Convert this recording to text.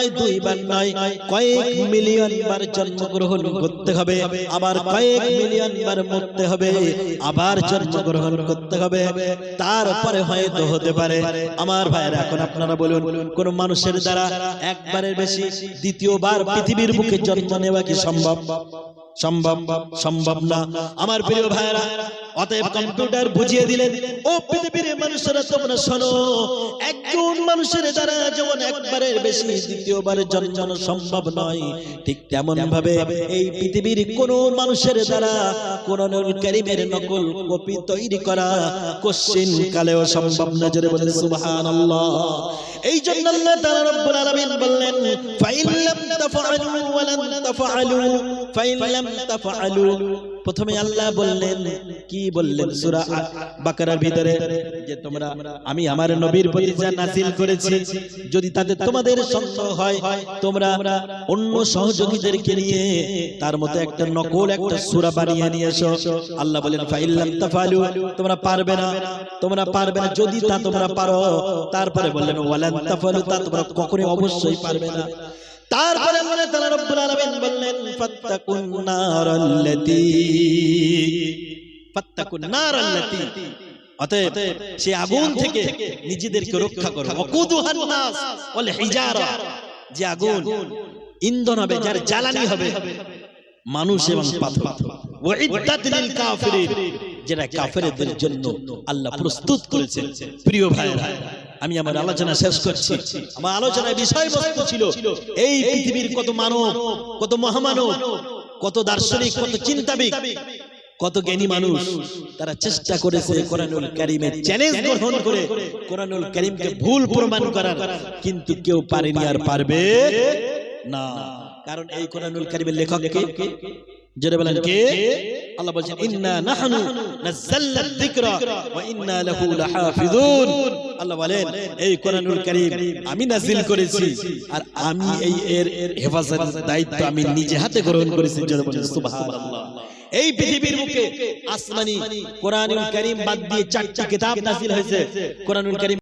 নয়, দুইবার নয়, কয়েক মিলিয়ন বার জন্মগ্রহণ করতে হবে, আবার কয়েক মিলিয়ন বার মরতে হবে, আবার জন্মগ্রহণ করতে হবে, তারপরে হয়তো হতে পারে। আমার ভাইরা, এখন আপনারা বলুন, কোন মানুষের দ্বারা একবারের বেশি দ্বিতীয়বার পৃথিবীর বুকে জন্ম নেওয়া কি সম্ভব? সম্ভব? সম্ভব না। আমার প্রিয় ভাইরা, অতএব কম্পিউটার বুঝিয়ে দিলেন, ও পৃথিবীর মানুষেরা তোমরা শোনো, একজন মানুষের দ্বারা যেমন একবারের বেশি দ্বিতীয়বার জন্মানো সম্ভব নয়, ঠিক তেমন ভাবে এই পৃথিবীর কোন মানুষের দ্বারা কোরআনুল কারীমের নকল কপি তৈরি করা কোশ্চিন কালেও সম্ভব না। জোরে বলেন সুবহানাল্লাহ। এই জন্য আল্লাহ তাআলা রব্বুল আলামিন বললেন, ফাইন লাম তাফআলু ওয়া লান তাফআলু, ফাইন লাম তাফআলু। প্রথমে আল্লাহ বললেন, কি বললেন সূরা বাকারার ভিতরে, যে তোমরা, আমি আমার নবীর প্রতি যা নাযিল করেছি, যদি তাতে তোমাদের সন্দেহ হয়, তোমরা অন্য সহযোগীদেরকে নিয়ে তার মতো একটা নকল একটা সূরা বানিয়ে নিয়ে এসো। আল্লাহ বলেন, ফাইন লাম তাফআলু, তোমরা পারবে না, তোমরা পারবে না, যদি তা তোমরা পারো। তারপরে বললেন, ওয়ালান তাফআলু, তা তোমরা কখনোই অবশ্যই পারবে না। তারপরে আল্লাহ তাআলা রব্বুল আলামিন বললেন, ফাত্তাকুন নারাল্লাতী, অতএব সেই আগুন থেকে নিজেদেরকে রক্ষা করো। ওয়াকুদুহান নাস ওয়াল হিজারা, যে আগুন ইন্ধন হবে, যার জ্বালানি হবে মানুষ এবং পাথর। ওয়াইদ্দাত লিল কাফিরিন, যেটা কাফেরদের জন্য আল্লাহ প্রস্তুত করেছেন। প্রিয় ভাইরা, আমি আমার আলোচনা শেষ করছি। আমার আলোচনার বিষয়বস্তু ছিল এই পৃথিবীর কত মানব, কত মহামানব, কত দার্শনিক, কত চিন্তাবিদ, কত জ্ঞানী মানুষ, তারা চেষ্টা করেছে কোরআনুল কারীমের চ্যালেঞ্জ গ্রহণ করে কোরআনুল কারীমকে ভুল প্রমাণ করার, কিন্তু কেউ পারেনি আর পারবে না। কারণ এই কোরআনুল কারীমের লেখক কে? যারা বলেন কে? আল্লাহ বলেন, ইন্না নাহনু নাযালনা যিকরা ওয়া ইন্না লাহু লাহাফিজুন। আল্লাহ বলেন, এই কোরআনুল কারীম আমি নাযিল করেছি, আর আমি এই এর হেফাজতের দায়িত্ব আমি নিজে হাতে গ্রহণ করেছি। যারা বলেন সুবহানাল্লাহ। এই পৃথিবীর বুকে আসমানি কোরআনুল কারীম বাদ দিয়ে 4টি কিতাব নাযিল হয়েছে। কোরআনুল কারীম